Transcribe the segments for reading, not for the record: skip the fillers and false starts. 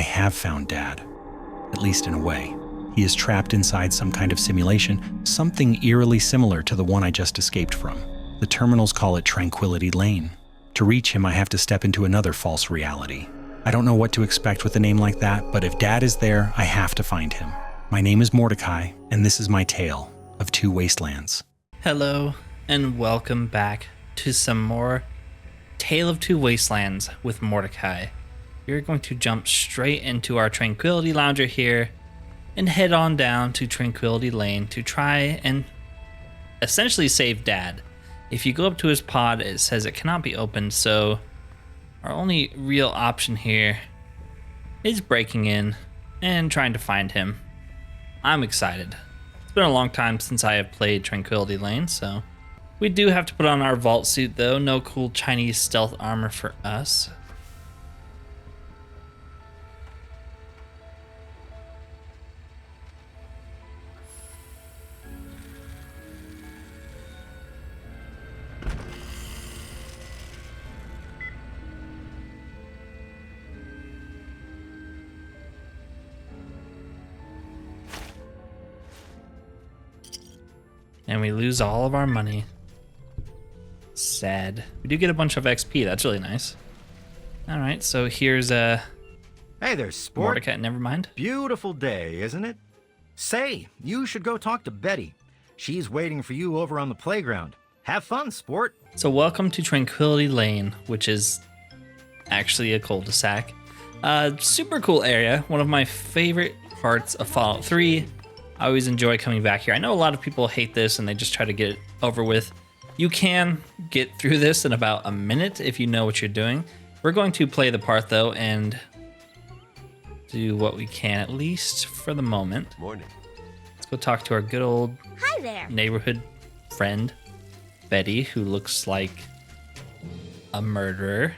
have found Dad. At least in a way. He is trapped inside some kind of simulation, something eerily similar to the one I just escaped from. The terminals call it Tranquility Lane. To reach him, I have to step into another false reality. I don't know what to expect with a name like that, but if Dad is there, I have to find him. My name is Mordecai, and this is my tale of 2 Wastelands. Hello, and welcome back to some more Tale of 2 Wastelands with Mordecai. We're going to jump straight into our Tranquility Lounger here and head on down to Tranquility Lane to try and essentially save Dad. If you go up to his pod, it says it cannot be opened, so our only real option here is breaking in and trying to find him. I'm excited. It's been a long time since I have played Tranquility Lane, so we do have to put on our vault suit though. No cool Chinese stealth armor for us. And we lose all of our money. Sad. We do get a bunch of XP. That's really nice. All right, so here's Hey there, sport. Mordecai. Never mind. Beautiful day, isn't it? Say, you should go talk to Betty. She's waiting for you over on the playground. Have fun, sport. So welcome to Tranquility Lane, which is actually a cul-de-sac. Super cool area. One of my favorite parts of Fallout 3. I always enjoy coming back here. I know a lot of people hate this and they just try to get it over with. You can get through this in about a minute if you know what you're doing. We're going to play the part though and do what we can, at least for the moment. Morning. Let's go talk to our good old Hi there. neighborhood friend, Betty, who looks like a murderer.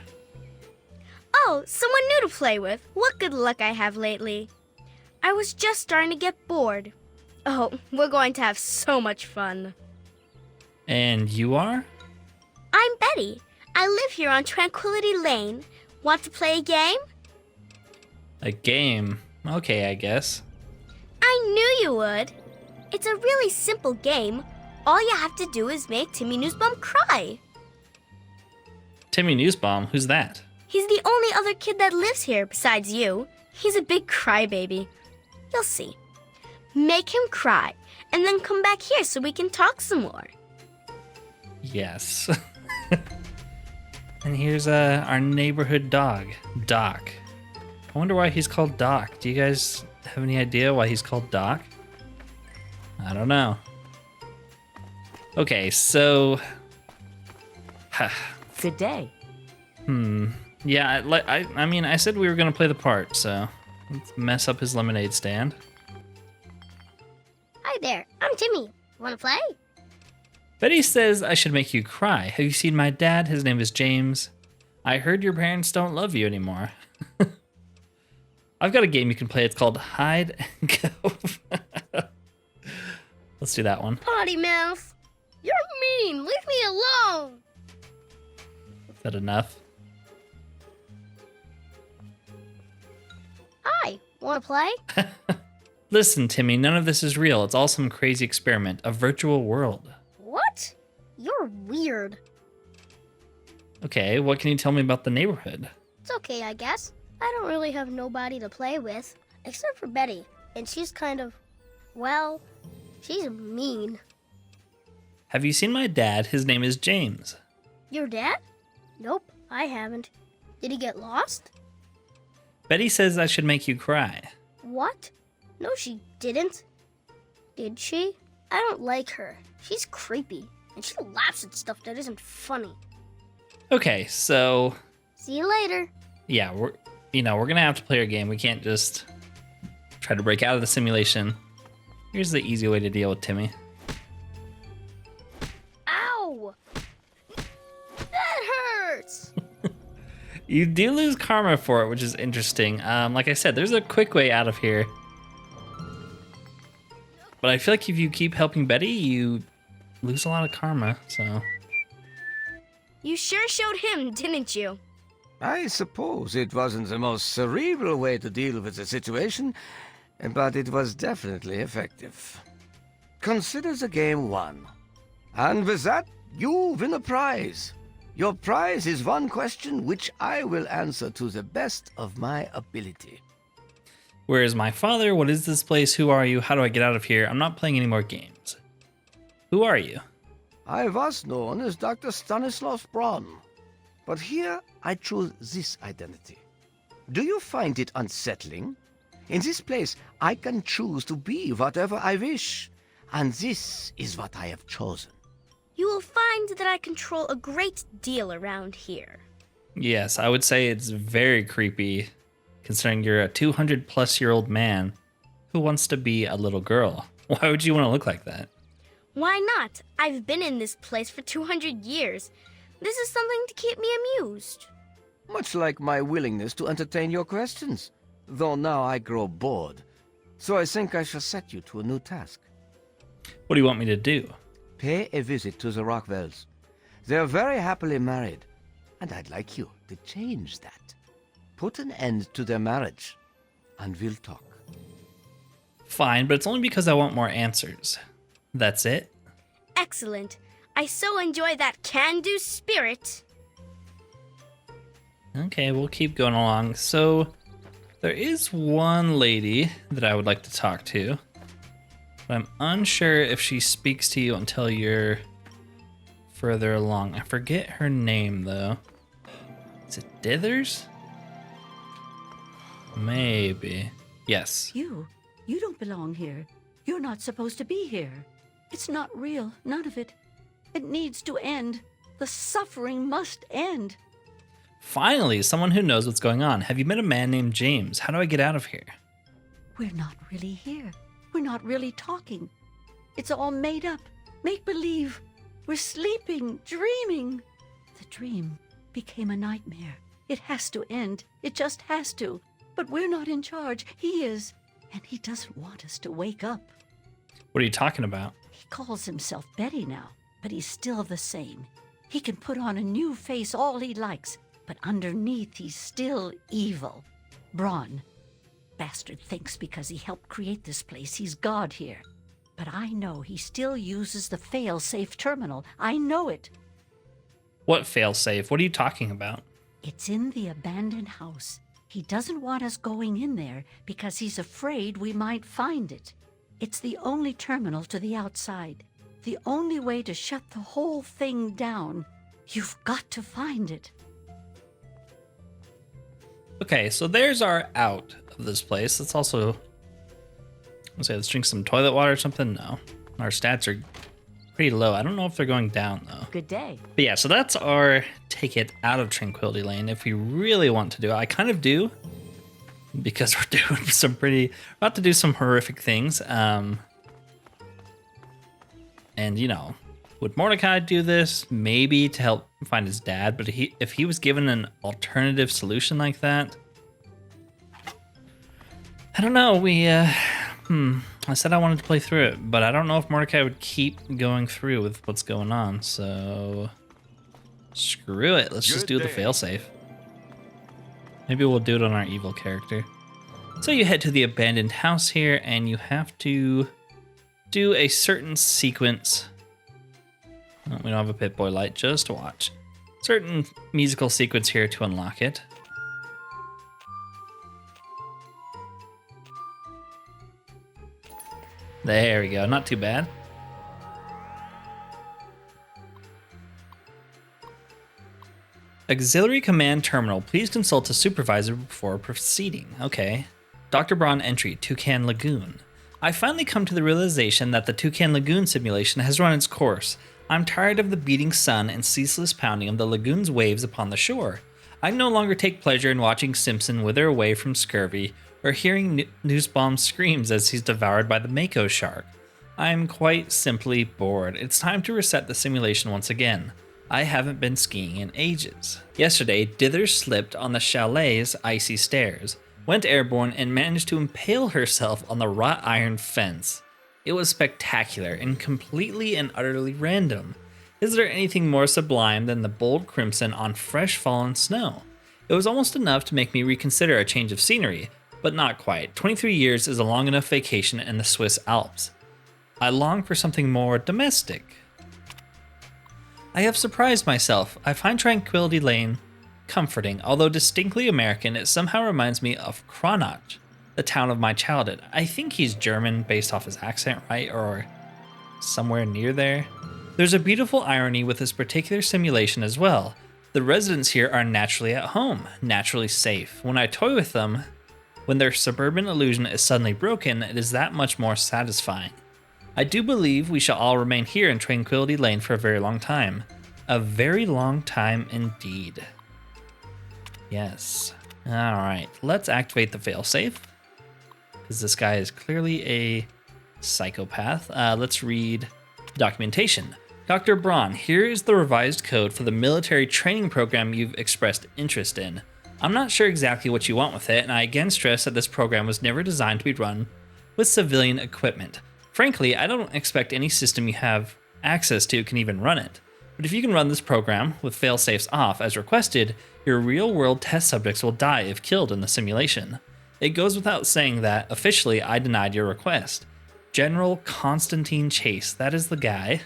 Oh, someone new to play with. What good luck I have lately. I was just starting to get bored. Oh, we're going to have so much fun. And you are? I'm Betty. I live here on Tranquility Lane. Want to play a game? A game? Okay, I guess. I knew you would. It's a really simple game. All you have to do is make Timmy Newsbaum cry. Timmy Newsbaum, who's that? He's the only other kid that lives here besides you. He's a big crybaby. You'll see. Make him cry, and then come back here so we can talk some more. Yes. And here's our neighborhood dog, Doc. I wonder why he's called Doc. Do you guys have any idea why he's called Doc? I don't know. Okay, so... Good day. Yeah, I mean, I said we were going to play the part, so let's mess up his lemonade stand. Hi there, I'm Timmy. Want to play? Betty says I should make you cry. Have you seen my dad? His name is James. I heard your parents don't love you anymore. I've got a game you can play. It's called Hide and Go. Let's do that one. Potty mouth. You're mean. Leave me alone. Is that enough? Hi, want to play? Listen, Timmy, none of this is real. It's all some crazy experiment, a virtual world. What? You're weird. Okay, what can you tell me about the neighborhood? It's okay, I guess. I don't really have nobody to play with, except for Betty. And she's kind of, well, she's mean. Have you seen my dad? His name is James. Your dad? Nope, I haven't. Did he get lost? Betty says I should make you cry. What? No, she didn't. Did she? I don't like her. She's creepy, and she laughs at stuff that isn't funny. Okay, so See you later. yeah, we're gonna have to play our game. We can't just try to break out of the simulation. Here's the easy way to deal with Timmy. Ow! That hurts! You do lose karma for it, which is interesting. Like I said, there's a quick way out of here. But I feel like if you keep helping Betty, you lose a lot of karma, so. You sure showed him, didn't you? I suppose it wasn't the most cerebral way to deal with the situation, but it was definitely effective. Consider the game won. And with that, you win a prize. Your prize is one question which I will answer to the best of my ability. Where is my father? What is this place? Who are you? How do I get out of here? I'm not playing any more games. Who are you? I was known as Dr. Stanislaus Braun, but here I choose this identity. Do you find it unsettling? In this place, I can choose to be whatever I wish, and this is what I have chosen. You will find that I control a great deal around here. Yes, I would say it's very creepy, considering you're a 200-plus-year-old man who wants to be a little girl. Why would you want to look like that? Why not? I've been in this place for 200 years. This is something to keep me amused. Much like my willingness to entertain your questions, though now I grow bored. So I think I shall set you to a new task. What do you want me to do? Pay a visit to the Rockwells. They're very happily married, and I'd like you to change that. Put an end to their marriage, and we'll talk. Fine, but it's only because I want more answers. That's it? Excellent. I so enjoy that can-do spirit. Okay, we'll keep going along. So, there is one lady that I would like to talk to, but I'm unsure if she speaks to you until you're further along. I forget her name, though. Is it Dithers? Maybe. Yes. You don't belong here. You're not supposed to be here. It's not real, none of it. It needs to end. The suffering must end. Finally, someone who knows what's going on. Have you met a man named James? How do I get out of here? We're not really here. We're not really talking. It's all made up. Make-believe. We're sleeping, dreaming. The dream became a nightmare. It has to end. It just has to. But we're not in charge. He is. And he doesn't want us to wake up. What are you talking about? He calls himself Betty now, but he's still the same. He can put on a new face all he likes, but underneath he's still evil. Braun. Bastard thinks because he helped create this place, he's God here. But I know he still uses the fail-safe terminal. I know it. What failsafe? What are you talking about? It's in the abandoned house. He doesn't want us going in there because he's afraid we might find it. It's the only terminal to the outside. The only way to shut the whole thing down. You've got to find it. Okay, so there's our out of this place. Let's also... let's drink some toilet water or something. No. Our stats are pretty low. I don't know if they're going down, though. Good day. But yeah, so that's our ticket out of Tranquility Lane. If we really want to do it, I kind of do, because we're doing some about to do some horrific things. And, you know, would Mordecai do this? Maybe to help find his dad, but if he was given an alternative solution like that, I don't know. I said I wanted to play through it, but I don't know if Mordecai would keep going through with what's going on, so screw it. Let's just do the failsafe. Maybe we'll do it on our evil character. So you head to the abandoned house here, and you have to do a certain sequence. Oh, we don't have a Pip-Boy light, just watch. Certain musical sequence here to unlock it. There we go, not too bad. Auxiliary Command Terminal. Please consult a supervisor before proceeding. Okay. Dr. Braun entry, Toucan Lagoon. I finally come to the realization that the Toucan Lagoon simulation has run its course. I'm tired of the beating sun and ceaseless pounding of the lagoon's waves upon the shore. I no longer take pleasure in watching Simpson wither away from scurvy, or hearing Nussbaum's screams as he's devoured by the Mako shark. I'm quite simply bored. It's time to reset the simulation once again. I haven't been skiing in ages. Yesterday, Dithers slipped on the chalet's icy stairs, went airborne, and managed to impale herself on the wrought iron fence. It was spectacular and completely and utterly random. Is there anything more sublime than the bold crimson on fresh fallen snow? It was almost enough to make me reconsider a change of scenery, but not quite. 23 years is a long enough vacation in the Swiss Alps. I long for something more domestic. I have surprised myself. I find Tranquility Lane comforting. Although distinctly American, it somehow reminds me of Kronach, the town of my childhood. I think he's German based off his accent, right? Or somewhere near there. There's a beautiful irony with this particular simulation as well. The residents here are naturally at home, naturally safe. When I toy with them, when their suburban illusion is suddenly broken, it is that much more satisfying. I do believe we shall all remain here in Tranquility Lane for a very long time. A very long time indeed. Yes. Alright, let's activate the failsafe, because this guy is clearly a psychopath. Let's read documentation. Dr. Braun, here is the revised code for the military training program you've expressed interest in. I'm not sure exactly what you want with it, and I again stress that this program was never designed to be run with civilian equipment. Frankly, I don't expect any system you have access to can even run it. But if you can run this program with failsafes off as requested, your real-world test subjects will die if killed in the simulation. It goes without saying that, officially, I denied your request. General Constantine Chase, that is the guy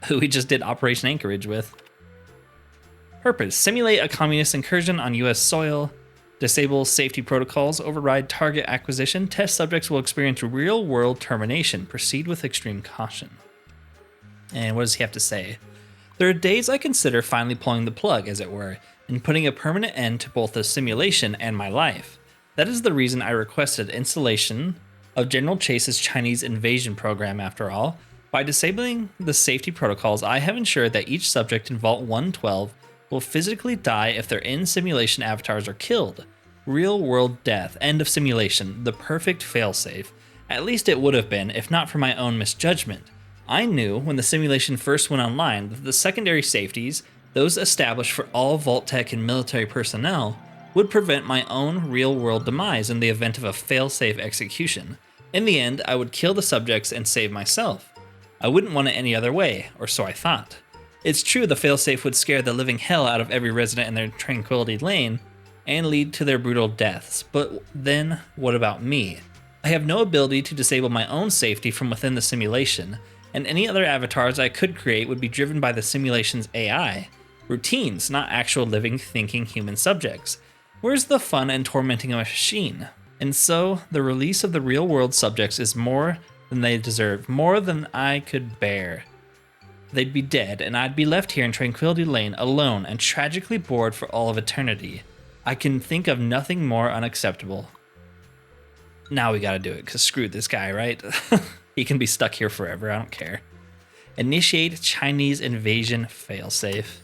who we just did Operation Anchorage with. Purpose: simulate a communist incursion on US soil, disable safety protocols, override target acquisition, test subjects will experience real-world termination, proceed with extreme caution. And what does he have to say? There are days I consider finally pulling the plug, as it were, and putting a permanent end to both the simulation and my life. That is the reason I requested installation of General Chase's Chinese invasion program after all. By disabling the safety protocols, I have ensured that each subject in Vault 112 will physically die if their in-simulation avatars are killed. Real-world death, end of simulation, the perfect failsafe. At least it would have been, if not for my own misjudgment. I knew, when the simulation first went online, that the secondary safeties, those established for all Vault Tech and military personnel, would prevent my own real-world demise in the event of a failsafe execution. In the end, I would kill the subjects and save myself. I wouldn't want it any other way, or so I thought. It's true the failsafe would scare the living hell out of every resident in their Tranquility Lane and lead to their brutal deaths, but then what about me? I have no ability to disable my own safety from within the simulation, and any other avatars I could create would be driven by the simulation's AI. Routines, not actual living, thinking human subjects. Where's the fun in tormenting a machine? And so, the release of the real-world subjects is more than they deserve, more than I could bear. They'd be dead, and I'd be left here in Tranquility Lane alone and tragically bored for all of eternity. I can think of nothing more unacceptable. Now we gotta do it, because screw this guy, right? He can be stuck here forever, I don't care. Initiate Chinese invasion failsafe.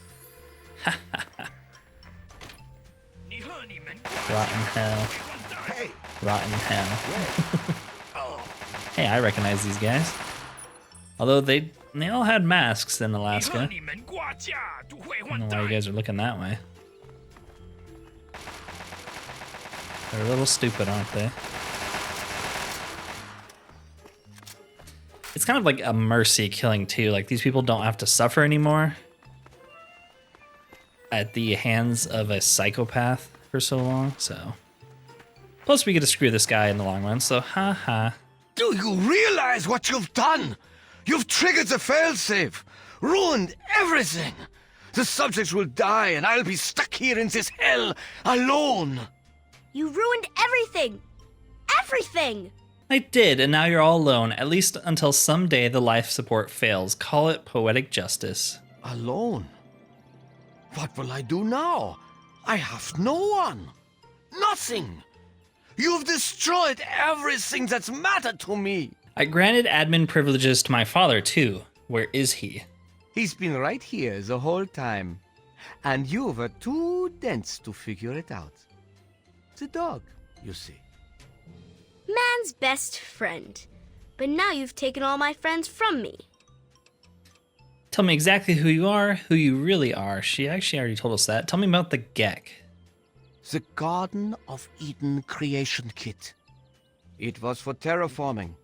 Rotten hell. Rotten hell. Hey, I recognize these guys. Although they all had masks in Alaska. I don't know why you guys are looking that way. They're a little stupid, aren't they? It's kind of like a mercy killing too. Like, these people don't have to suffer anymore at the hands of a psychopath for so long, so. Plus we get to screw this guy in the long run, so haha. Do you realize what you've done? You've triggered the failsafe, ruined everything. The subjects will die and I'll be stuck here in this hell alone. You ruined everything! Everything! I did, and now you're all alone, at least until someday the life support fails. Call it poetic justice. Alone? What will I do now? I have no one. Nothing. You've destroyed everything that's mattered to me. I granted admin privileges to my father, too. Where is he? He's been right here the whole time. And you were too dense to figure it out. The dog, you see. Man's best friend. But now you've taken all my friends from me. Tell me exactly who you are, who you really are. She actually already told us that. Tell me about the Gek. The Garden of Eden creation kit. It was for terraforming,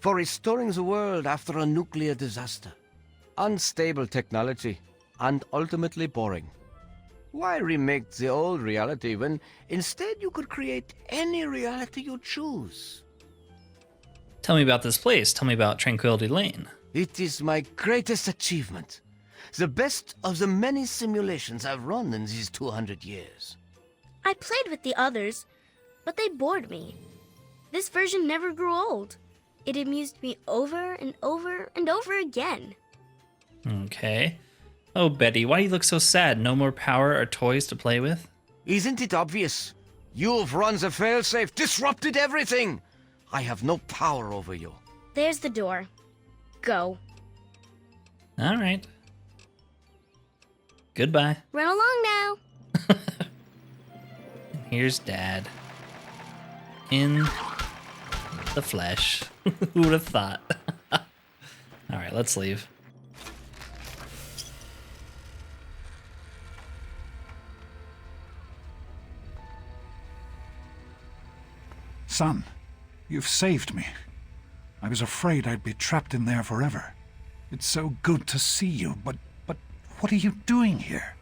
for restoring the world after a nuclear disaster. Unstable technology, and ultimately boring. Why remake the old reality when instead you could create any reality you choose? Tell me about this place. Tell me about Tranquility Lane. It is my greatest achievement. The best of the many simulations I've run in these 200 years. I played with the others, but they bored me. This version never grew old. It amused me over and over and over again. Okay. Oh, Betty, why do you look so sad? No more power or toys to play with? Isn't it obvious? You've run the failsafe, disrupted everything. I have no power over you. There's the door. Go. All right. Goodbye. Run along now. Here's Dad. In the flesh. Who would have thought? All right, let's leave. Son, you've saved me. I was afraid I'd be trapped in there forever. It's so good to see you, but what are you doing here?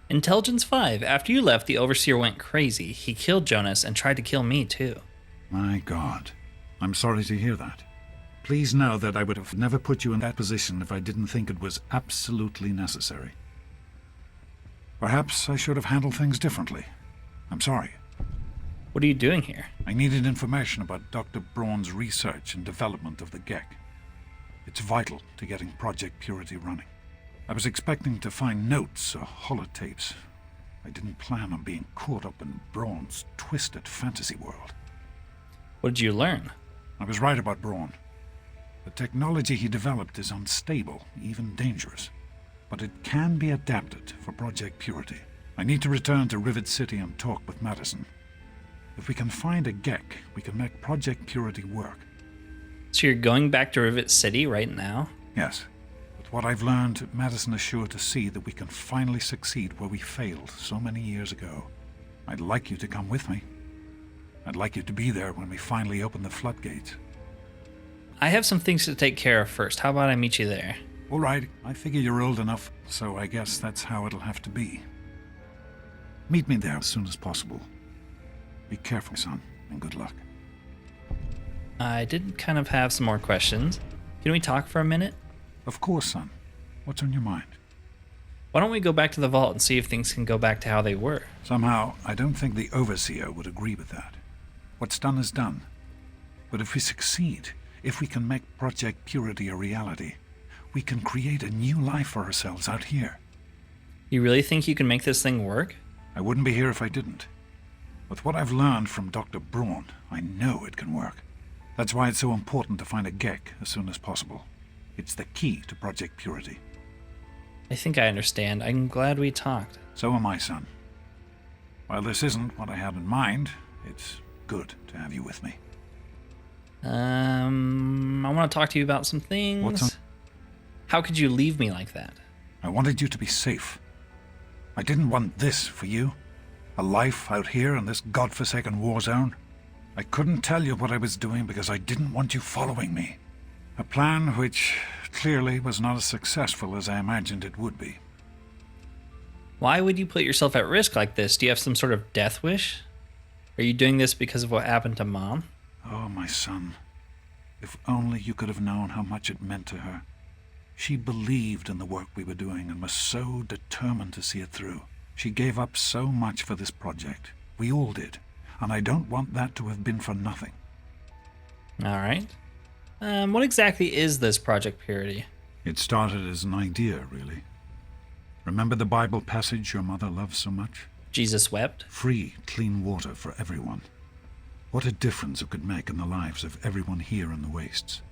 Intelligence 5. After you left, the Overseer went crazy. He killed Jonas and tried to kill me, too. My God, I'm sorry to hear that. Please know that I would have never put you in that position if I didn't think it was absolutely necessary. Perhaps I should have handled things differently. I'm sorry. What are you doing here? I needed information about Dr. Braun's research and development of the Gek. It's vital to getting Project Purity running. I was expecting to find notes or holotapes. I didn't plan on being caught up in Braun's twisted fantasy world. What did you learn? I was right about Braun. The technology he developed is unstable, even dangerous. But it can be adapted for Project Purity. I need to return to Rivet City and talk with Madison. If we can find a Gek, we can make Project Purity work. So you're going back to Rivet City right now? Yes. With what I've learned, Madison is sure to see that we can finally succeed where we failed so many years ago. I'd like you to come with me. I'd like you to be there when we finally open the floodgates. I have some things to take care of first. How about I meet you there? All right, I figure you're old enough, so I guess that's how it'll have to be. Meet me there as soon as possible. Be careful, son, and good luck. I did kind of have some more questions. Can we talk for a minute? Of course, son. What's on your mind? Why don't we go back to the vault and see if things can go back to how they were? Somehow, I don't think the Overseer would agree with that. What's done is done. But if we succeed, if we can make Project Purity a reality, we can create a new life for ourselves out here. You really think you can make this thing work? I wouldn't be here if I didn't. With what I've learned from Dr. Braun, I know it can work. That's why it's so important to find a Gek as soon as possible. It's the key to Project Purity. I think I understand. I'm glad we talked. So am I, son. While this isn't what I had in mind, it's good to have you with me. I want to talk to you about some things. What's on? How could you leave me like that? I wanted you to be safe. I didn't want this for you. A life out here in this godforsaken war zone. I couldn't tell you what I was doing because I didn't want you following me. A plan which clearly was not as successful as I imagined it would be. Why would you put yourself at risk like this? Do you have some sort of death wish? Are you doing this because of what happened to Mom? Oh, my son. If only you could have known how much it meant to her. She believed in the work we were doing and was so determined to see it through. She gave up so much for this project. We all did. And I don't want that to have been for nothing. All right. What exactly is this Project Purity? It started as an idea, really. Remember the Bible passage your mother loves so much? Jesus wept? Free, clean water for everyone. What a difference it could make in the lives of everyone here in the wastes.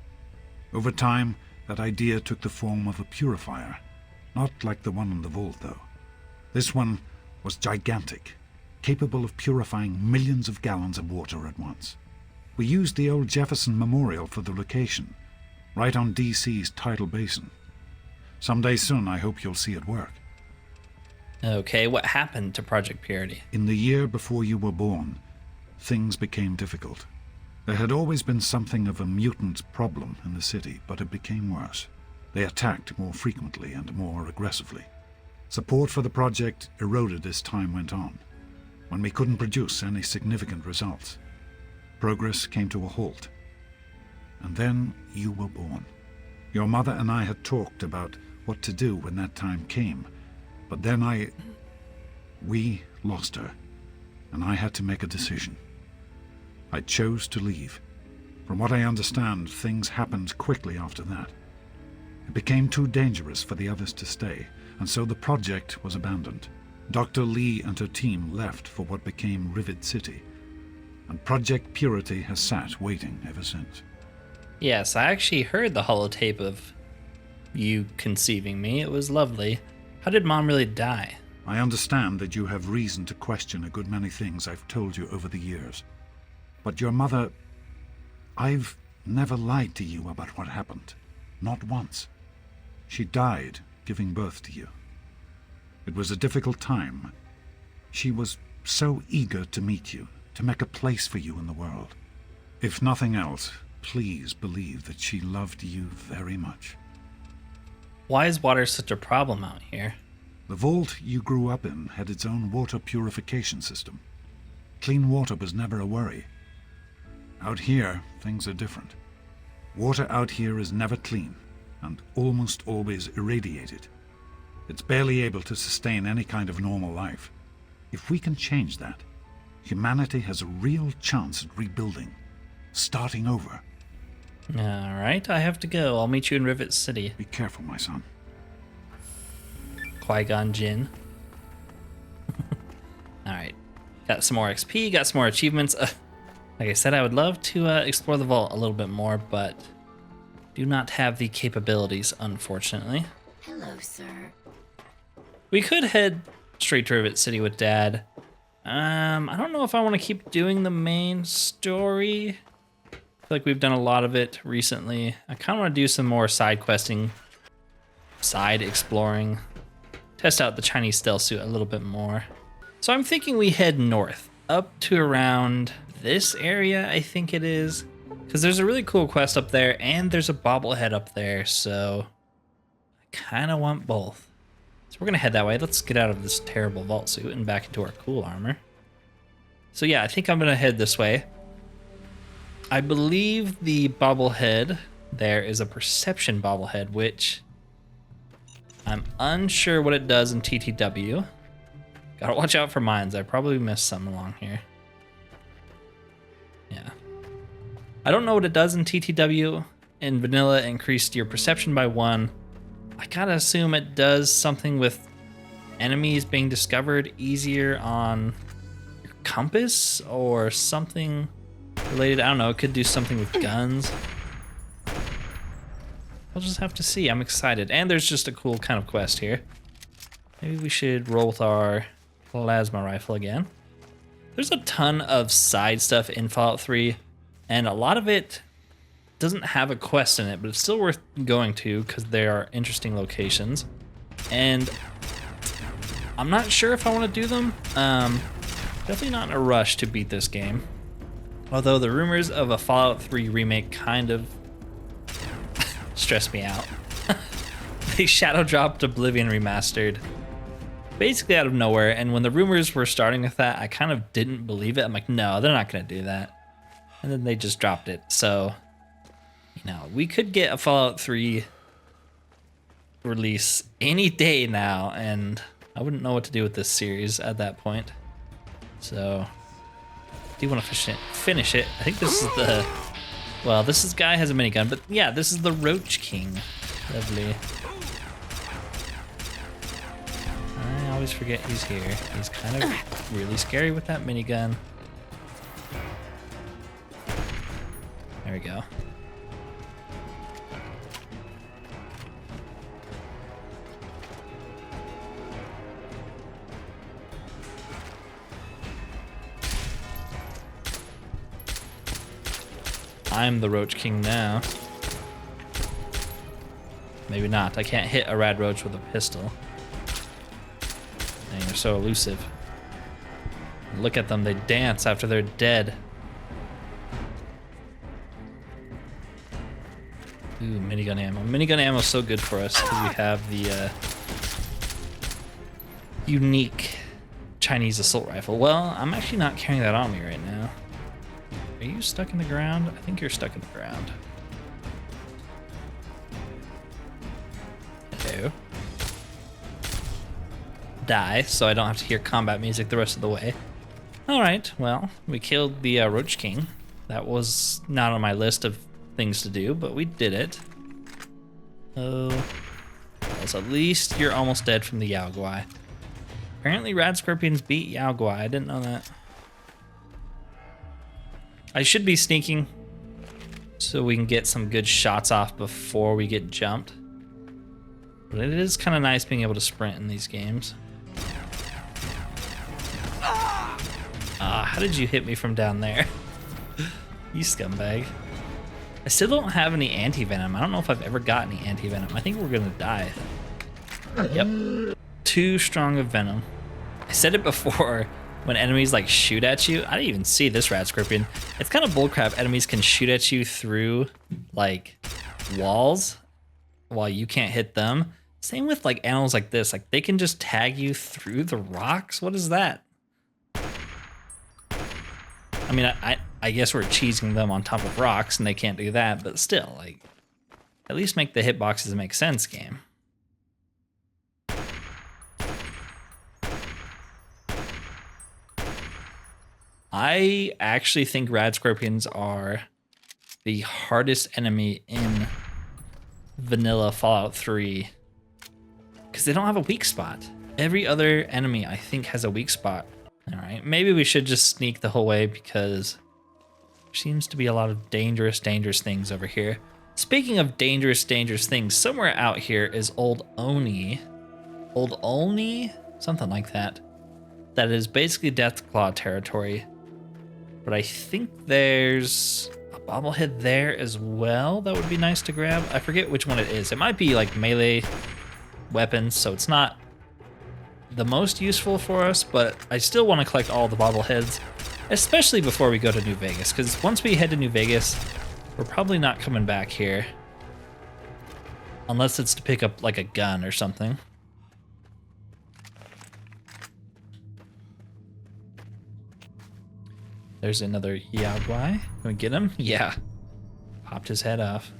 Over time, that idea took the form of a purifier. Not like the one in the vault, though. This one was gigantic, capable of purifying millions of gallons of water at once. We used the old Jefferson Memorial for the location, right on DC's tidal basin. Someday soon, I hope you'll see it work. Okay, what happened to Project Purity? In the year before you were born, things became difficult. There had always been something of a mutant problem in the city, but it became worse. They attacked more frequently and more aggressively. Support for the project eroded as time went on. When we couldn't produce any significant results, progress came to a halt. And then you were born. Your mother and I had talked about what to do when that time came, but then we lost her, and I had to make a decision. I chose to leave. From what I understand, things happened quickly after that. It became too dangerous for the others to stay, and so the project was abandoned. Dr. Lee and her team left for what became Rivet City, and Project Purity has sat waiting ever since. Yes, I actually heard the holotape of you conceiving me. It was lovely. How did Mom really die? I understand that you have reason to question a good many things I've told you over the years. But your mother... I've never lied to you about what happened. Not once. She died giving birth to you. It was a difficult time. She was so eager to meet you, to make a place for you in the world. If nothing else, please believe that she loved you very much. Why is water such a problem out here? The vault you grew up in had its own water purification system. Clean water was never a worry. Out here, things are different. Water out here is never clean, and almost always irradiated. It's barely able to sustain any kind of normal life. If we can change that, humanity has a real chance at rebuilding, starting over. Alright, I have to go. I'll meet you in Rivet City. Be careful, my son. Qui-Gon Jinn. Alright. Got some more XP, got some more achievements. Like I said, I would love to explore the vault a little bit more, but do not have the capabilities, unfortunately. Hello, sir. We could head straight to Rivet City with Dad. I don't know if I want to keep doing the main story. I feel like we've done a lot of it recently. I kind of want to do some more side questing, side exploring, test out the Chinese stealth suit a little bit more. So I'm thinking we head north, up to around this area, I think it is. Because there's a really cool quest up there, and there's a bobblehead up there, so I kind of want both. So we're going to head that way. Let's get out of this terrible vault suit and back into our cool armor. So yeah, I think I'm going to head this way. I believe the bobblehead there is a perception bobblehead, which I'm unsure what it does in TTW. Gotta watch out for mines. I probably missed some along here. Yeah. I don't know what it does in TTW. In vanilla, increased your perception by 1. I gotta assume it does something with enemies being discovered easier on your compass or something related. I don't know. It could do something with guns. We'll just have to see. I'm excited. And there's just a cool kind of quest here. Maybe we should roll with our plasma rifle again. There's a ton of side stuff in Fallout 3, and a lot of it doesn't have a quest in it, but it's still worth going to because there are interesting locations. And I'm not sure if I want to do them. Definitely not in a rush to beat this game. Although the rumors of a Fallout 3 remake kind of stress me out. They shadow dropped Oblivion Remastered basically out of nowhere, and when the rumors were starting with that, I kind of didn't believe it. I'm like, no, they're not going to do that. And then they just dropped it. So, you know, we could get a Fallout 3 release any day now, and I wouldn't know what to do with this series at that point. So, I do want to finish it. I think this is the... Well, this guy has a minigun, but yeah, this is the Roach King. Lovely. I always forget he's here. He's kind of really scary with that minigun. There we go. I'm the Roach King now. Maybe not. I can't hit a rad roach with a pistol. Dang, they're so elusive. Look at them, they dance after they're dead. Ooh, minigun ammo. Minigun ammo is so good for us because we have unique Chinese assault rifle. Well, I'm actually not carrying that on me right now. Are you stuck in the ground? I think you're stuck in the ground. Hello. Die, so I don't have to hear combat music the rest of the way. Alright, well, we killed the Roach King. That was not on my list of things to do, but we did it. Oh, well, so at least you're almost dead from the Yao Guai. Apparently Rad Scorpions beat Yao Guai. I didn't know that. I should be sneaking so we can get some good shots off before we get jumped. But it is kind of nice being able to sprint in these games. How did you hit me from down there? You scumbag. I still don't have any anti-venom. I don't know if I've ever got any anti-venom. I think we're gonna die. Yep. Too strong of venom. I said it before, when enemies like shoot at you. I didn't even see this Rat Scorpion. It's kind of bullcrap. Enemies can shoot at you through like walls while you can't hit them. Same with like animals like this. Like they can just tag you through the rocks. What is that? I mean, I guess we're cheesing them on top of rocks and they can't do that, but still, like, at least make the hitboxes make sense, game. I actually think Rad Scorpions are the hardest enemy in vanilla Fallout 3 because they don't have a weak spot. Every other enemy, I think, has a weak spot. All right, maybe we should just sneak the whole way because there seems to be a lot of dangerous things over here. Speaking of dangerous things, somewhere out here is Old Oni. Old Oni? Something like that. That is basically Deathclaw territory. But I think there's a bobblehead there as well that would be nice to grab. I forget which one it is. It might be like melee weapons, so it's not the most useful for us, but I still want to collect all the bobbleheads, especially before we go to New Vegas, because once we head to New Vegas, we're probably not coming back here. Unless it's to pick up like a gun or something. There's another Yao Guai. Can we get him? Yeah. Popped his head off.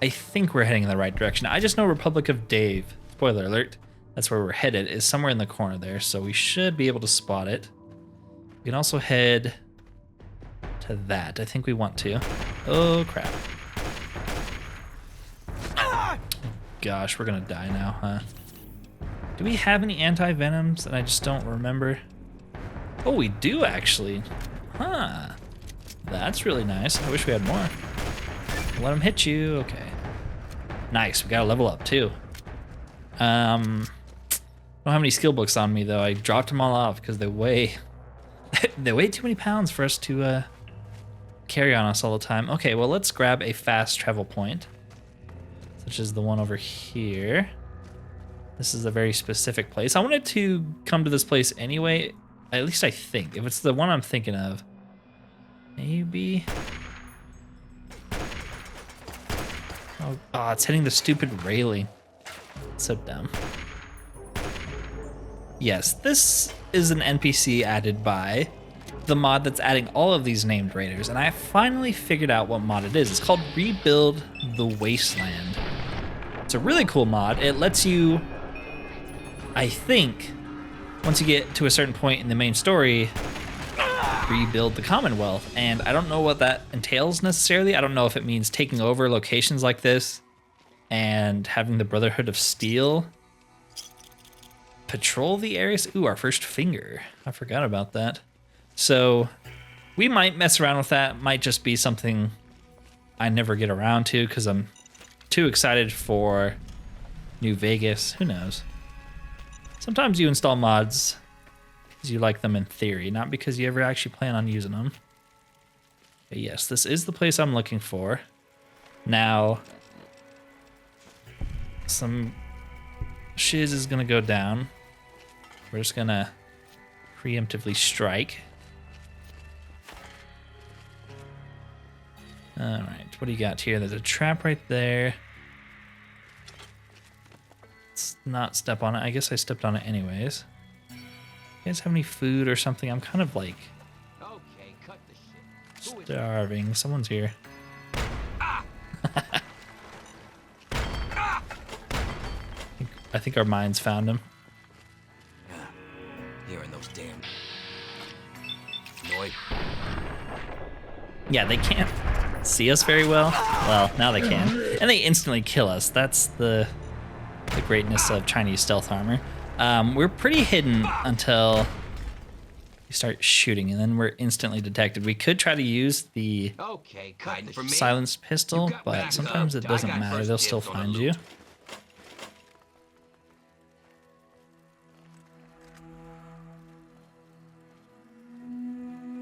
I think we're heading in the right direction. I just know Republic of Dave, spoiler alert, that's where we're headed, is somewhere in the corner there, so we should be able to spot it. We can also head to that. I think we want to. Oh, crap. Gosh, we're gonna die now, huh? Do we have any anti-venoms that I just don't remember? Oh, we do actually. Huh. That's really nice. I wish we had more. Let them hit you. Okay. Nice. We gotta level up too. I don't have any skill books on me though. I dropped them all off because they weigh they weigh too many pounds for us to carry on us all the time. Okay, well let's grab a fast travel point, such as the one over here. This is a very specific place. I wanted to come to this place anyway. At least I think. If it's the one I'm thinking of, maybe. Oh, it's hitting the stupid railing. So dumb. Yes, this is an NPC added by the mod that's adding all of these named raiders, and I finally figured out what mod it is. It's called Rebuild the Wasteland. It's a really cool mod. It lets you, I think, once you get to a certain point in the main story, rebuild the Commonwealth. And I don't know what that entails necessarily. I don't know if it means taking over locations like this and having the Brotherhood of Steel patrol the areas. Ooh, our first finger. I forgot about that. So we might mess around with that. Might just be something I never get around to because I'm too excited for New Vegas. Who knows? Sometimes you install mods because you like them in theory, not because you ever actually plan on using them. But yes, this is the place I'm looking for. Now, some shiz is gonna go down. We're just gonna preemptively strike. All right, what do you got here? There's a trap right there. Let's not step on it. I guess I stepped on it anyways. You guys have any food or something? I'm kind of like starving. Someone's here. I think our minds found him. Hearing those damn noise. Yeah, they can't see us very well. Well, now they can. And they instantly kill us. That's the greatness of Chinese stealth armor. We're pretty hidden until you start shooting, and then we're instantly detected. We could try to use the silenced pistol, but sometimes it doesn't matter. They'll still find you.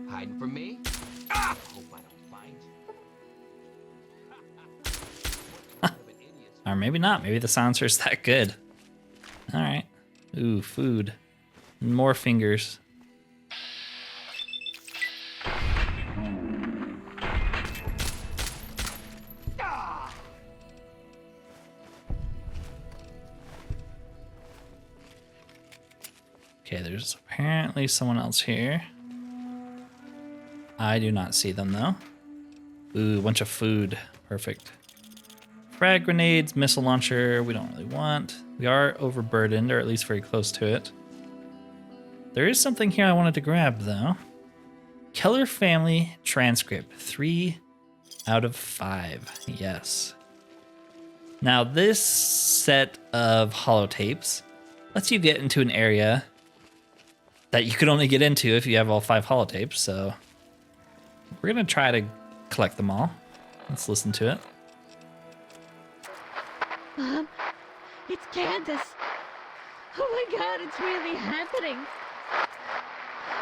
Hiding from me? Hope I don't find you. Or maybe not. Maybe the silencer's that good. All right. Ooh, food. More fingers. Okay, there's apparently someone else here. I do not see them though. Ooh, a bunch of food. Perfect. Frag grenades, missile launcher, we don't really want. We are overburdened, or at least very close to it. There is something here I wanted to grab though. Keller family transcript, 3 out of 5, yes. Now this set of holotapes lets you get into an area that you could only get into if you have all 5 holotapes, so we're gonna try to collect them all. Let's listen to it. Mom, it's Candace. Oh my God, it's really happening.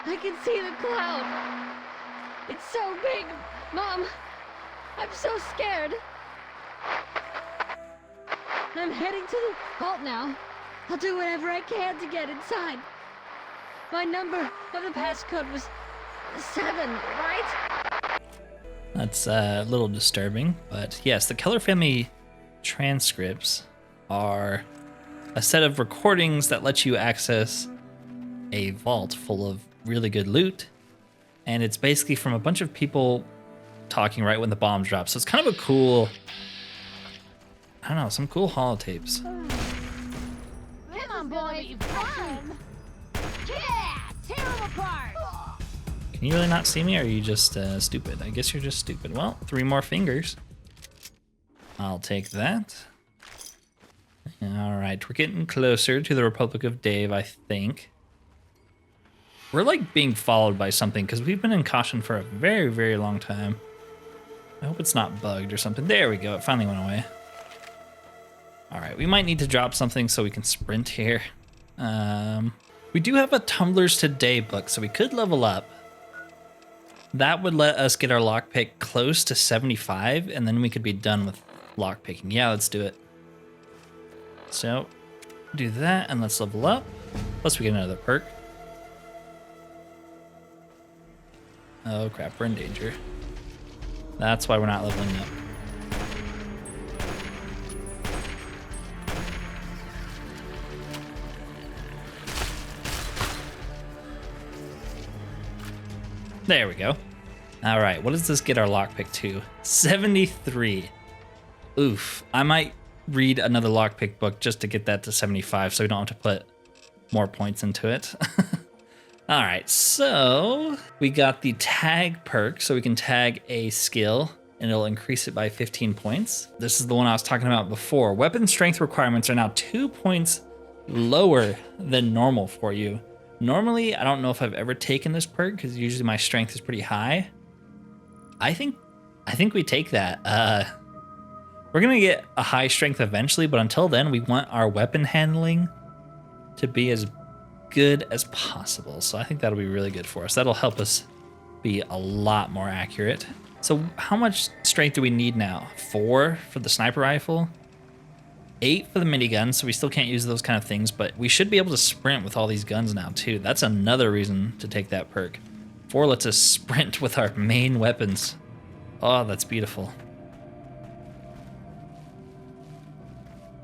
I can see the cloud. It's so big. Mom, I'm so scared. I'm heading to the vault now. I'll do whatever I can to get inside. My number of the passcode was 7, right? That's a little disturbing, but yes, the Keller family transcripts are a set of recordings that let you access a vault full of really good loot, and it's basically from a bunch of people talking right when the bomb drops. So it's kind of a cool, I don't know, some cool holotapes. Come on, boy, fun. Yeah, tear them apart. Can you really not see me, or are you just stupid? I guess you're just stupid. Well, 3 more fingers. I'll take that. All right, we're getting closer to the Republic of Dave, I think. We're like being followed by something because we've been in caution for a very, very long time. I hope it's not bugged or something. There we go, it finally went away. All right, we might need to drop something so we can sprint here. We do have a Tumblers Today book, so we could level up. That would let us get our lockpick close to 75, and then we could be done with lockpicking. Yeah, let's do it. So, do that, and let's level up. Plus, we get another perk. Oh crap, we're in danger. That's why we're not leveling up. There we go. All right, what does this get our lockpick to? 73. Oof, I might read another lockpick book just to get that to 75 so we don't have to put more points into it. All right, so we got the tag perk, so we can tag a skill and it'll increase it by 15 points. This is the one I was talking about before. Weapon strength requirements are now 2 points lower than normal for you. Normally, I don't know if I've ever taken this perk because usually my strength is pretty high. I think we take that. We're gonna get a high strength eventually, but until then, we want our weapon handling to be as good as possible. So I think that'll be really good for us. That'll help us be a lot more accurate. So how much strength do we need now? 4 for the sniper rifle, 8 for the minigun, so we still can't use those kind of things, but we should be able to sprint with all these guns now too. That's another reason to take that perk. 4 lets us sprint with our main weapons. Oh, that's beautiful.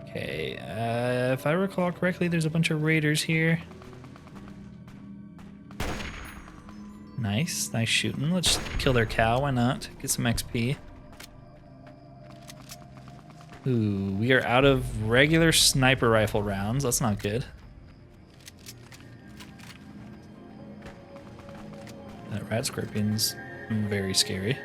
Okay, if I recall correctly, there's a bunch of raiders here. Nice, nice shooting. Let's kill their cow, why not? Get some XP. Ooh, we are out of regular sniper rifle rounds. That's not good. That rat scorpion's very scary.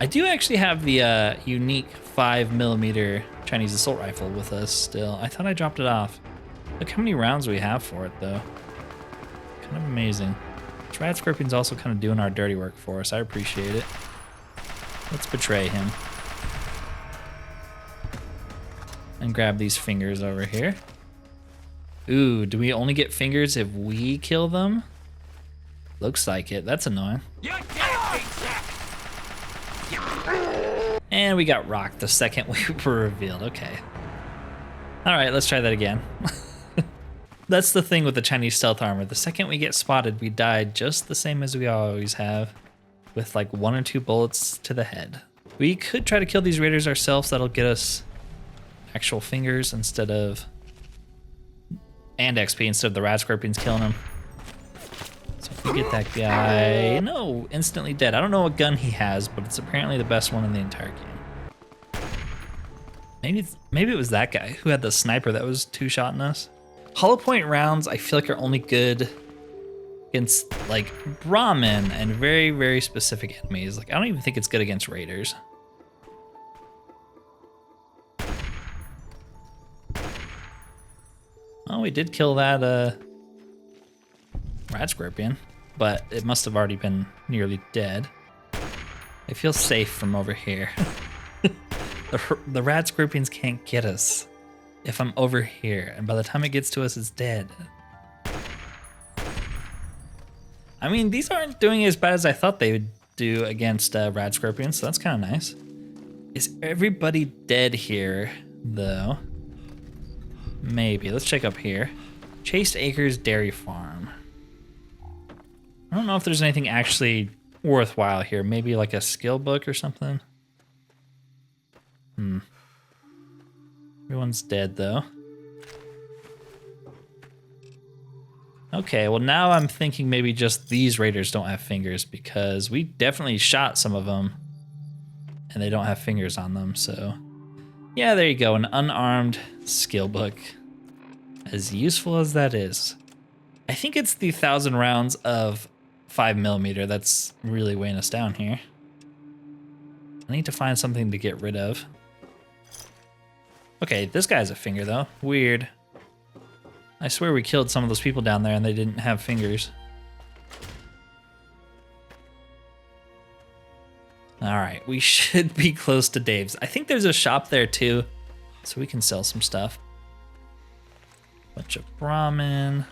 I do actually have the unique 5mm Chinese assault rifle with us still. I thought I dropped it off. Look how many rounds we have for it though. Kind of amazing. This rat scorpion's also kind of doing our dirty work for us. I appreciate it. Let's betray him. And grab these fingers over here. Ooh, do we only get fingers if we kill them? Looks like it. That's annoying. And we got rocked the second we were revealed. Okay. All right, let's try that again. That's the thing with the Chinese stealth armor. The second we get spotted, we die just the same as we always have, with like 1 or 2 bullets to the head. We could try to kill these raiders ourselves. That'll get us actual fingers instead of, and XP instead of the rat scorpions killing him. So if we get that guy, no, instantly dead. I don't know what gun he has, but it's apparently the best one in the entire game. Maybe it was that guy who had the sniper that was 2-shotting us. Hollow point rounds, I feel like are only good against like Brahmin and very, very specific enemies. Like I don't even think it's good against raiders. Oh, we did kill that rat scorpion, but it must have already been nearly dead. I feel safe from over here. The rat scorpions can't get us if I'm over here, and by the time it gets to us, it's dead. I mean, these aren't doing as bad as I thought they would do against rat scorpions, so that's kind of nice. Is everybody dead here, though? Maybe. Let's check up here. Chased Acres Dairy Farm. I don't know if there's anything actually worthwhile here. Maybe like a skill book or something. Everyone's dead, though. Okay, well now I'm thinking maybe just these raiders don't have fingers because we definitely shot some of them and they don't have fingers on them, so... Yeah, there you go, an unarmed skill book. As useful as that is. I think it's the 1,000 rounds of 5mm that's really weighing us down here. I need to find something to get rid of. Okay, this guy has a finger though. Weird. I swear we killed some of those people down there and they didn't have fingers. Alright, we should be close to Dave's. I think there's a shop there too, so we can sell some stuff. Bunch of Brahmin.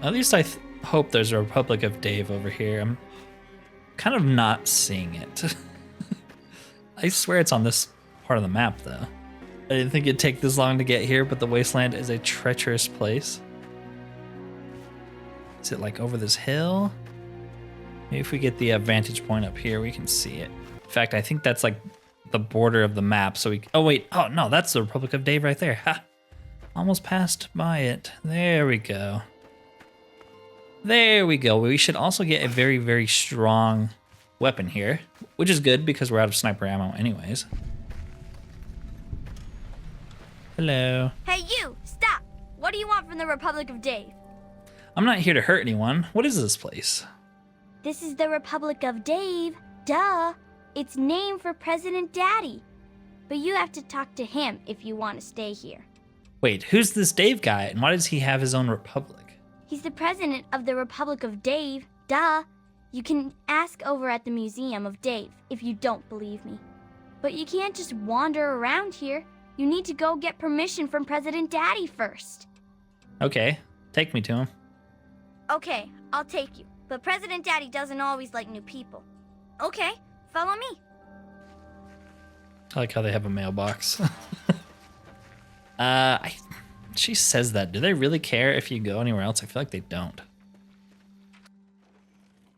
At least I hope there's a Republic of Dave over here. I'm kind of not seeing it. I swear it's on this part of the map, though. I didn't think it'd take this long to get here, but the Wasteland is a treacherous place. Is it like over this hill? Maybe if we get the vantage point up here, we can see it. In fact, I think that's like the border of the map. So we, oh wait, oh no, that's the Republic of Dave right there. Ha! Almost passed by it. There we go. There we go. We should also get a very, very strong weapon here, which is good because we're out of sniper ammo anyways. Hello. Hey you, stop! What do you want from the Republic of Dave? I'm not here to hurt anyone. What is this place? This is the Republic of Dave. Duh. It's named for President Daddy. But you have to talk to him if you want to stay here. Wait, who's this Dave guy and why does he have his own republic? He's the president of the Republic of Dave. Duh. You can ask over at the Museum of Dave if you don't believe me. But you can't just wander around here. You need to go get permission from President Daddy first. Okay, take me to him. Okay, I'll take you. But President Daddy doesn't always like new people. Okay, follow me. I like how they have a mailbox. She says that. Do they really care if you go anywhere else? I feel like they don't.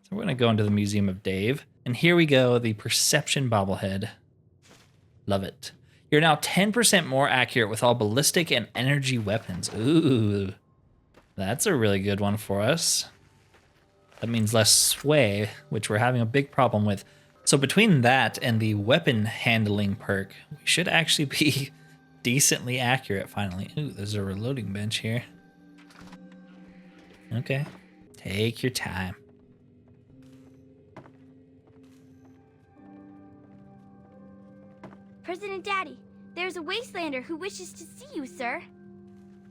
So we're going to go into the Museum of Dave. And here we go, the Perception Bobblehead. Love it. You're now 10% more accurate with all ballistic and energy weapons. Ooh, that's a really good one for us. That means less sway, which we're having a big problem with. So between that and the weapon handling perk, we should actually be decently accurate finally. Ooh, there's a reloading bench here. Okay, take your time. President Daddy, there's a Wastelander who wishes to see you, sir.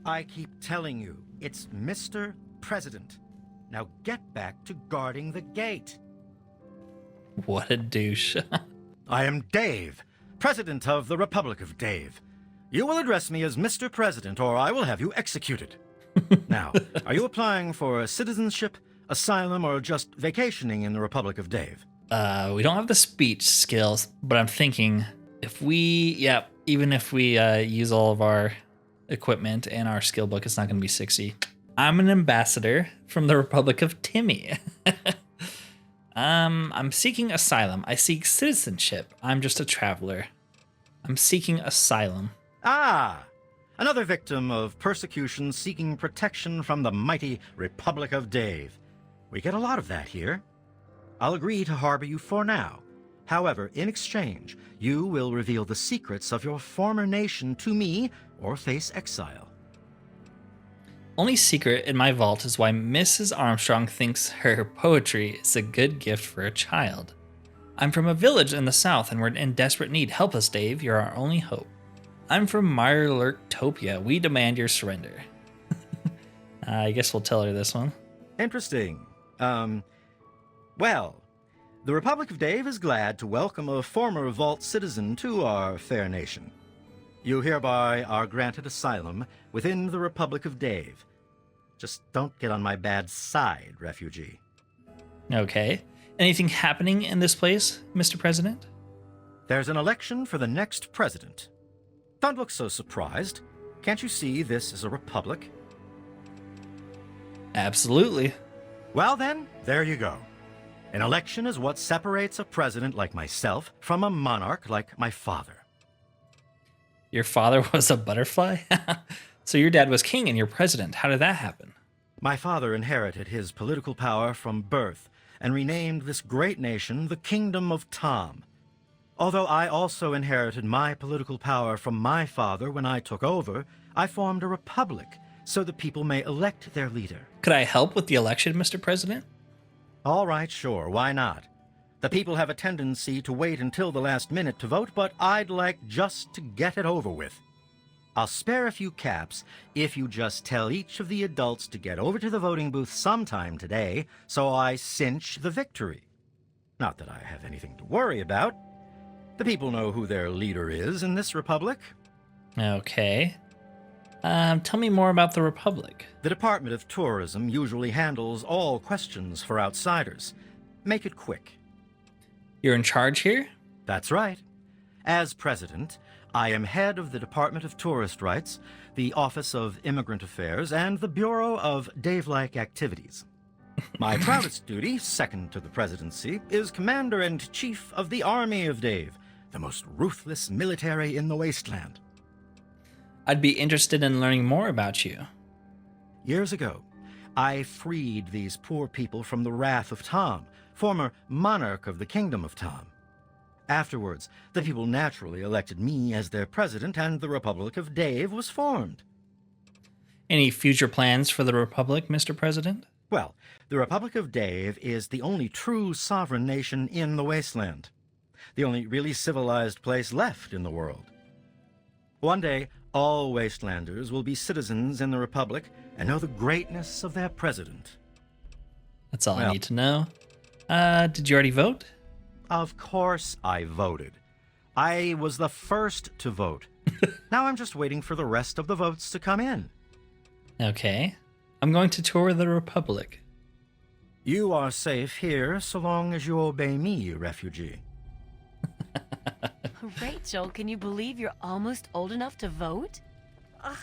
I keep telling you, it's Mr. President. Now get back to guarding the gate. What a douche. I am Dave, President of the Republic of Dave. You will address me as Mr. President, or I will have you executed. Now, are you applying for citizenship, asylum, or just vacationing in the Republic of Dave? We don't have the speech skills, but I'm thinking if we, even if we use all of our equipment and our skill book, it's not going to be 60. I'm an ambassador from the Republic of Timmy. I'm seeking asylum. I seek citizenship. I'm just a traveler. I'm seeking asylum. Ah, another victim of persecution seeking protection from the mighty Republic of Dave. We get a lot of that here. I'll agree to harbor you for now. However, in exchange, you will reveal the secrets of your former nation to me or face exile. Only secret in my vault is why Mrs. Armstrong thinks her poetry is a good gift for a child. I'm from a village in the south and we're in desperate need. Help us, Dave. You're our only hope. I'm from Mirelurktopia. We demand your surrender. I guess we'll tell her this one. Interesting. Well, the Republic of Dave is glad to welcome a former Vault citizen to our fair nation. You hereby are granted asylum within the Republic of Dave. Just don't get on my bad side, refugee. Okay. Anything happening in this place, Mr. President? There's an election for the next president. Don't look so surprised. Can't you see this is a republic? Absolutely. Well then, there you go. An election is what separates a president like myself from a monarch like my father. Your father was a butterfly? So your dad was king and you're president. How did that happen? My father inherited his political power from birth and renamed this great nation the Kingdom of Tom. Although I also inherited my political power from my father when I took over, I formed a republic so the people may elect their leader. Could I help with the election, Mr. President? All right, sure, why not? The people have a tendency to wait until the last minute to vote, but I'd like just to get it over with. I'll spare a few caps if you just tell each of the adults to get over to the voting booth sometime today, so I cinch the victory. Not that I have anything to worry about. The people know who their leader is in this republic. Okay. Tell me more about the Republic. The Department of Tourism usually handles all questions for outsiders. Make it quick. You're in charge here? That's right. As president, I am head of the Department of Tourist Rights, the Office of Immigrant Affairs, and the Bureau of Dave-like Activities. My proudest duty, second to the presidency, is Commander and Chief of the Army of Dave, the most ruthless military in the Wasteland. I'd be interested in learning more about you. Years ago, I freed these poor people from the wrath of Tom, former monarch of the Kingdom of Tom. Afterwards, the people naturally elected me as their president, and the Republic of Dave was formed. Any future plans for the Republic, Mr. President? Well, the Republic of Dave is the only true sovereign nation in the Wasteland. The only really civilized place left in the world. One day, all Wastelanders will be citizens in the Republic and know the greatness of their president. That's all I need to know. Did you already vote? Of course I voted. I was the first to vote. Now I'm just waiting for the rest of the votes to come in. Okay. I'm going to tour the Republic. You are safe here so long as you obey me, refugee. Rachel, can you believe you're almost old enough to vote? Ugh,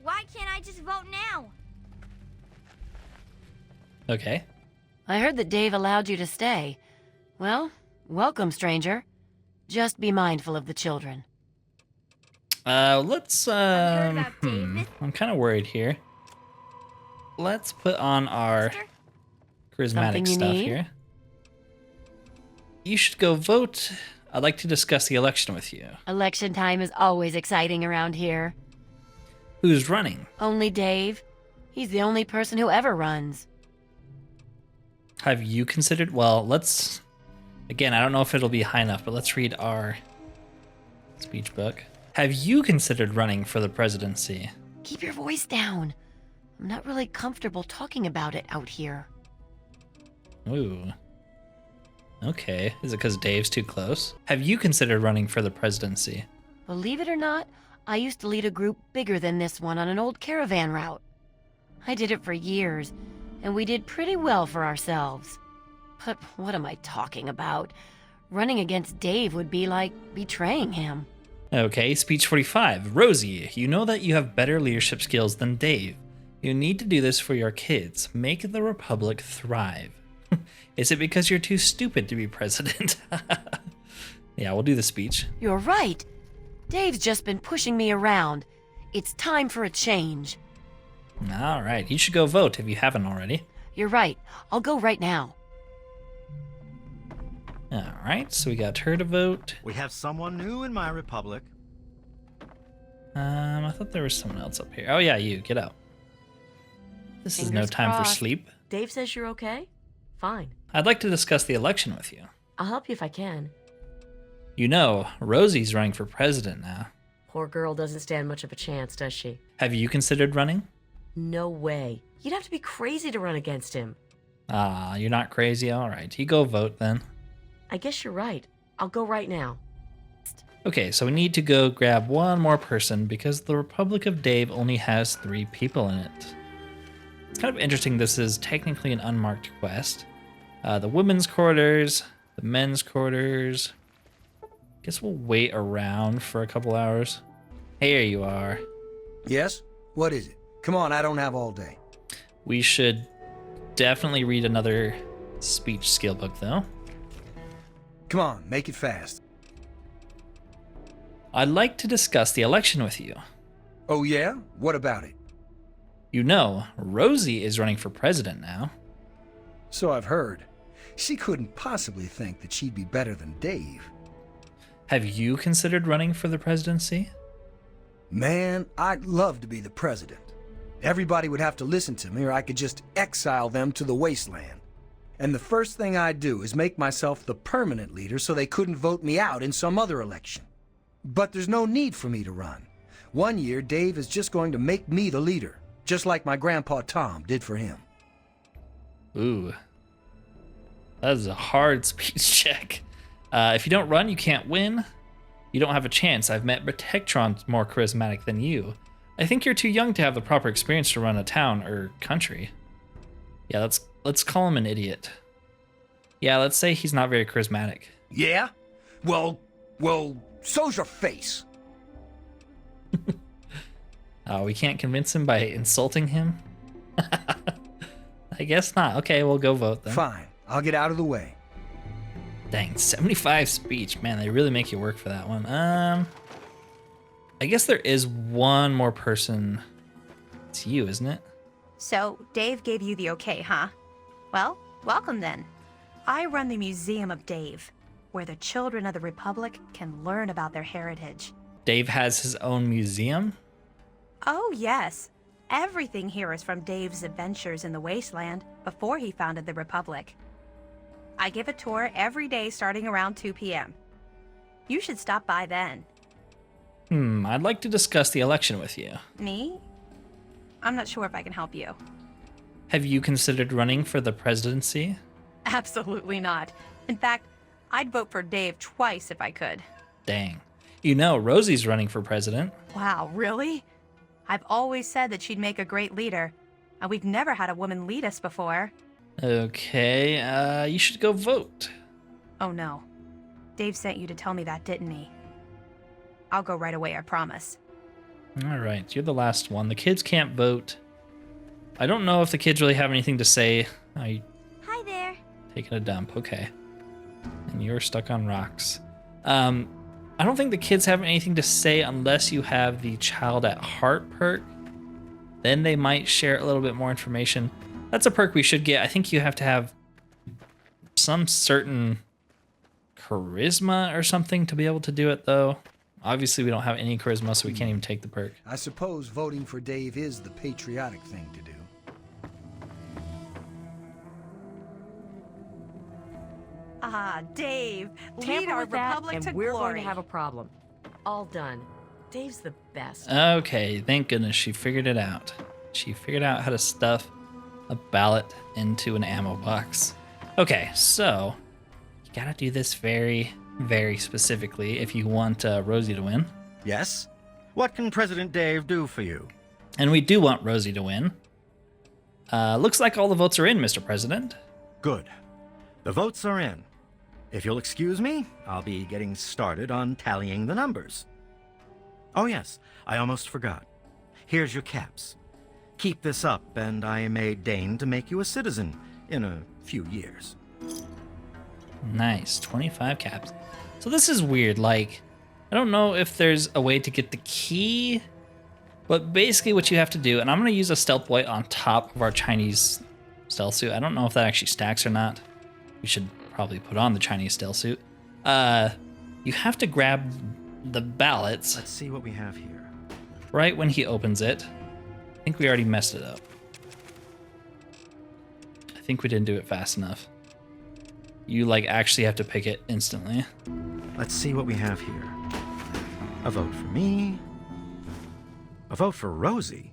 why can't I just vote now? Okay. I heard that Dave allowed you to stay. Well, welcome, stranger. Just be mindful of the children. Let's, Have you heard about David? I'm kind of worried here. Let's put on our charismatic Something you stuff need? here. You should go vote. I'd like to discuss the election with you. Election time is always exciting around here. Who's running? Only Dave. He's the only person who ever runs. Have you considered? Well, let's. Again, I don't know if it'll be high enough, but let's read our speech book. Have you considered running for the presidency? Keep your voice down. I'm not really comfortable talking about it out here. Ooh. Okay. Is it because Dave's too close? Have you considered running for the presidency? Believe it or not, I used to lead a group bigger than this one on an old caravan route. I did it for years, and we did pretty well for ourselves. But what am I talking about? Running against Dave would be like betraying him. Okay, speech 45. Rosie, you know that you have better leadership skills than Dave. You need to do this for your kids. Make the Republic thrive. Is it because you're too stupid to be president? Yeah, we'll do the speech. You're right. Dave's just been pushing me around. It's time for a change. All right, you should go vote if you haven't already. You're right. I'll go right now. All right, so we got her to vote. We have someone new in my republic. I thought there was someone else up here. Oh yeah, you, get out. This is no Fingers time for crossed. sleep. Dave says you're okay? Fine. I'd like to discuss the election with you. I'll help you if I can. You know, Rosie's running for president now. Poor girl doesn't stand much of a chance, does she? Have you considered running? No way. You'd have to be crazy to run against him. Ah, you're not crazy? All right, you go vote then. I guess you're right. I'll go right now. Okay, so we need to go grab one more person because the Republic of Dave only has 3 people in it. It's kind of interesting this is technically an unmarked quest. The women's quarters, the men's quarters. Guess we'll wait around for a couple hours. Here you are. Yes? What is it? Come on, I don't have all day. We should definitely read another speech skill book though. Come on, make it fast. I'd like to discuss the election with you. Oh yeah? What about it? You know, Rosie is running for president now. So I've heard. She couldn't possibly think that she'd be better than Dave. Have you considered running for the presidency? Man, I'd love to be the president. Everybody would have to listen to me or I could just exile them to the Wasteland. And the first thing I'd do is make myself the permanent leader so they couldn't vote me out in some other election. But there's no need for me to run. One year, Dave is just going to make me the leader, just like my grandpa Tom did for him. Ooh. That is a hard speech check. If you don't run, you can't win. You don't have a chance. I've met Protectron's more charismatic than you. I think you're too young to have the proper experience to run a town or country. Yeah, let's call him an idiot. Yeah, let's say he's not very charismatic. Yeah? Well, so's your face. We can't convince him by insulting him? I guess not. Okay, we'll go vote then. Fine, I'll get out of the way. Dang, 75 speech. Man, they really make you work for that one. I guess there is one more person. It's you, isn't it? So, Dave gave you the okay, huh? Well, welcome then. I run the Museum of Dave, where the children of the Republic can learn about their heritage. Dave has his own museum? Oh, yes. Everything here is from Dave's adventures in the Wasteland before he founded the Republic. I give a tour every day starting around 2 p.m. You should stop by then. I'd like to discuss the election with you. Me? I'm not sure if I can help you. Have you considered running for the presidency? Absolutely not. In fact, I'd vote for Dave twice if I could. Dang. You know, Rosie's running for president. Wow, really? I've always said that she'd make a great leader, and we've never had a woman lead us before. Okay, you should go vote. Oh no. Dave sent you to tell me that, didn't he? I'll go right away, I promise. All right, you're the last one. The kids can't vote. I don't know if the kids really have anything to say. Hi there. Taking a dump, okay. And you're stuck on rocks. I don't think the kids have anything to say unless you have the Child at Heart perk. Then they might share a little bit more information. That's a perk we should get. I think you have to have some certain charisma or something to be able to do it, though. Obviously, we don't have any charisma, so we can't even take the perk. I suppose voting for Dave is the patriotic thing to do. Ah, Dave, lead Tamper our with that, republic and to we're glory. going to have a problem. All done. Dave's the best. Okay, thank goodness she figured it out. She figured out how to stuff a ballot into an ammo box. Okay, so you gotta do this very, very specifically if you want Rosie to win. Yes? What can President Dave do for you? And we do want Rosie to win. Looks like all the votes are in, Mr. President. Good. The votes are in. If you'll excuse me, I'll be getting started on tallying the numbers. Oh yes, I almost forgot. Here's your caps. Keep this up, and I may deign to make you a citizen in a few years. Nice, 25 caps. So this is weird, like, I don't know if there's a way to get the key, but basically what you have to do, and I'm gonna use a stealth boy on top of our Chinese stealth suit. I don't know if that actually stacks or not. We should probably put on the Chinese stealth suit. You have to grab the ballots. Let's see what we have here. Right when he opens it. I think we already messed it up. I think we didn't do it fast enough. You like actually have to pick it instantly. Let's see what we have here. A vote for me. A vote for Rosie.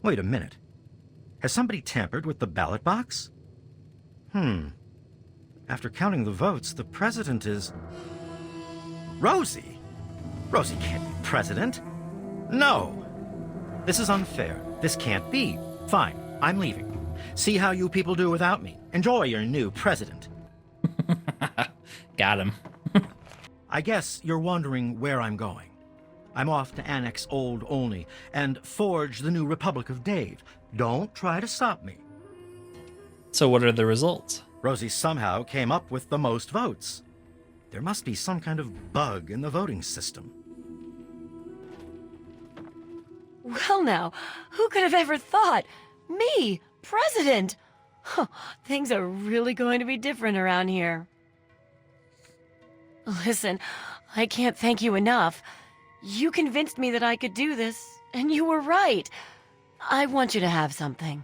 Wait a minute. Has somebody tampered with the ballot box? After counting the votes, the president is... Rosie! Rosie can't be president. No! This is unfair. This can't be. Fine, I'm leaving. See how you people do without me. Enjoy your new president. Got him. I guess you're wondering where I'm going. I'm off to annex Old Olney and forge the new Republic of Dave. Don't try to stop me. So what are the results? Rosie somehow came up with the most votes. There must be some kind of bug in the voting system. Well now, who could have ever thought? Me, president! Huh, things are really going to be different around here. Listen, I can't thank you enough. You convinced me that I could do this, and you were right. I want you to have something.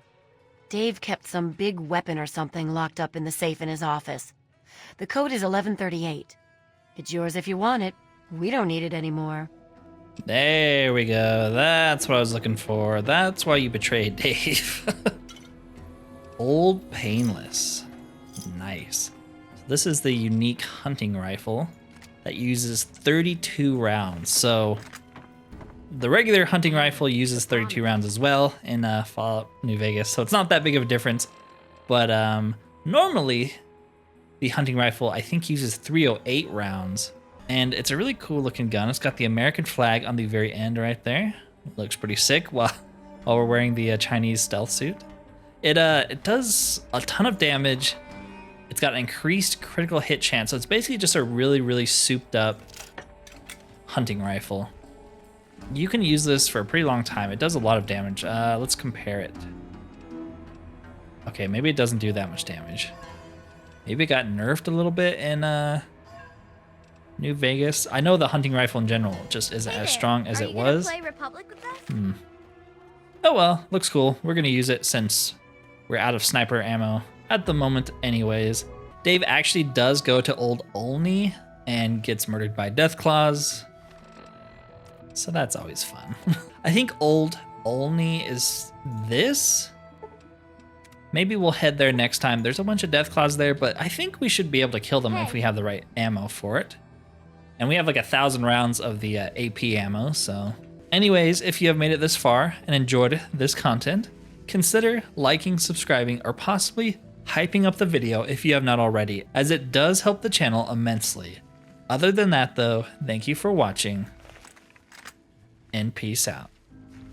Dave kept some big weapon or something locked up in the safe in his office. The code is 1138. It's yours if you want it. We don't need it anymore. There we go. That's what I was looking for. That's why you betrayed Dave. Old Painless. Nice. So this is the unique hunting rifle that uses 32 rounds. So the regular hunting rifle uses 32 rounds as well in Fallout New Vegas. So it's not that big of a difference. But normally the hunting rifle, I think, uses 308 rounds. And it's a really cool looking gun. It's got the American flag on the very end right there. It looks pretty sick while we're wearing the Chinese stealth suit. It does a ton of damage. It's got an increased critical hit chance. So it's basically just a really, really souped up hunting rifle. You can use this for a pretty long time. It does a lot of damage. Let's compare it. Okay, maybe it doesn't do that much damage. Maybe it got nerfed a little bit in New Vegas. I know the hunting rifle in general just isn't as strong as it was. Play Republic with us? Oh well, looks cool. We're gonna use it since we're out of sniper ammo at the moment anyways. Dave actually does go to Old Olney and gets murdered by Deathclaws. So that's always fun. I think Old Olney is this. Maybe we'll head there next time. There's a bunch of Deathclaws there, but I think we should be able to kill them if we have the right ammo for it. And we have like 1,000 rounds of the AP ammo, so... Anyways, if you have made it this far and enjoyed this content, consider liking, subscribing, or possibly hyping up the video if you have not already, as it does help the channel immensely. Other than that, though, thank you for watching, and peace out.